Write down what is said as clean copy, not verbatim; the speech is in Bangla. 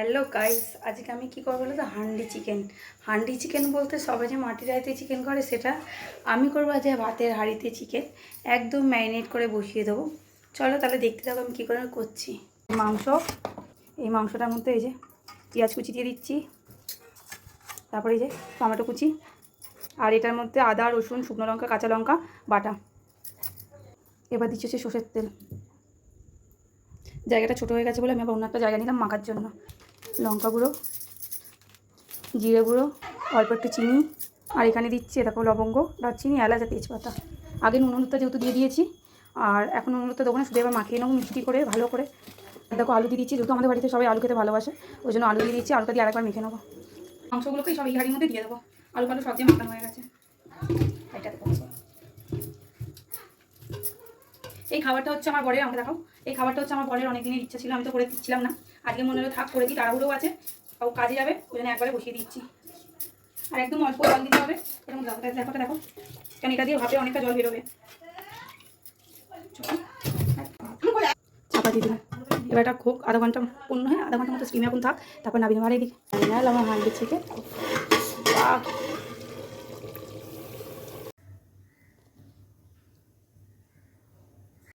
হ্যালো গাইস, আজকে আমি কী করবো বলো তো? হান্ডি চিকেন বলতে সবাই যে মাটির হাঁড়িতে চিকেন করে সেটা আমি করবো। আজ ভাতের হাঁড়িতে চিকেন একদম ম্যারিনেট করে বসিয়ে দেবো। চলো তাহলে দেখতে থাকো আমি কী করে করছি। এই মাংসটার মধ্যে এই যে পেঁয়াজ কুচি দিয়ে দিচ্ছি, তারপরে এই যে টমেটো কুচি, আর এটার মধ্যে আদা রসুন শুকনো লঙ্কা কাঁচা লঙ্কা বাটা। এবার দিচ্ছি হচ্ছে সর্ষের তেল। জায়গাটা ছোটো হয়ে গেছে বলে আমি আবার অন্য একটা জায়গা নিলাম মাখার জন্য। লঙ্কা গুঁড়ো, জিরে গুঁড়ো, অল্প একটু চিনি, আর এখানে দিচ্ছি দেখো লবঙ্গ, দারচিনি, এলাচ আর তেজপাতা। আগে নুন হলুদটা যেহেতু দিয়ে দিয়েছি, আর এখন নুন হলুদটা দেবো না, শুধু এবার মাখিয়ে নেবো মিষ্টি করে ভালো করে। দেখো আলু দিয়ে দিচ্ছি, যেহেতু আমাদের বাড়িতে সবাই আলু খেতে ভালোবাসে, ওই জন্য আলু দিয়ে দিচ্ছি। আলুটা দিয়ে আরেকবার মেখে নেবো। মাংসগুলোকেই সব এই হাঁড়ির মধ্যে দিয়ে দেবো। আলু সব দিয়ে মাখানো হয়ে গেছে। এই খাবারটা হচ্ছে আমার বরের, আমাকে দেখাও। এই খাবারটা হচ্ছে আমার বরের অনেক দিনের ইচ্ছা ছিল, আমি তো করে দিচ্ছিলাম না। আজকে মনে হলো থাক করে দিই, তাড়াহুড়োও আছে, তাও কাজে যাবে, ওই জন্য একবারে বসিয়ে দিচ্ছি। আর একদম অল্প জল দিতে হবে। এরকম দেখো, কারণ এটা দিয়ে ভাপে অনেকটা জল বেরোবে। চাপা দিয়ে দিলাম। এবার এটা খুব আধা ঘন্টা পূর্ণ হয়, আধা ঘন্টার মতো স্টিমে এখন থাক, তারপর নাবিয়ে মারা দিই। আমার হান্ডি চিকেন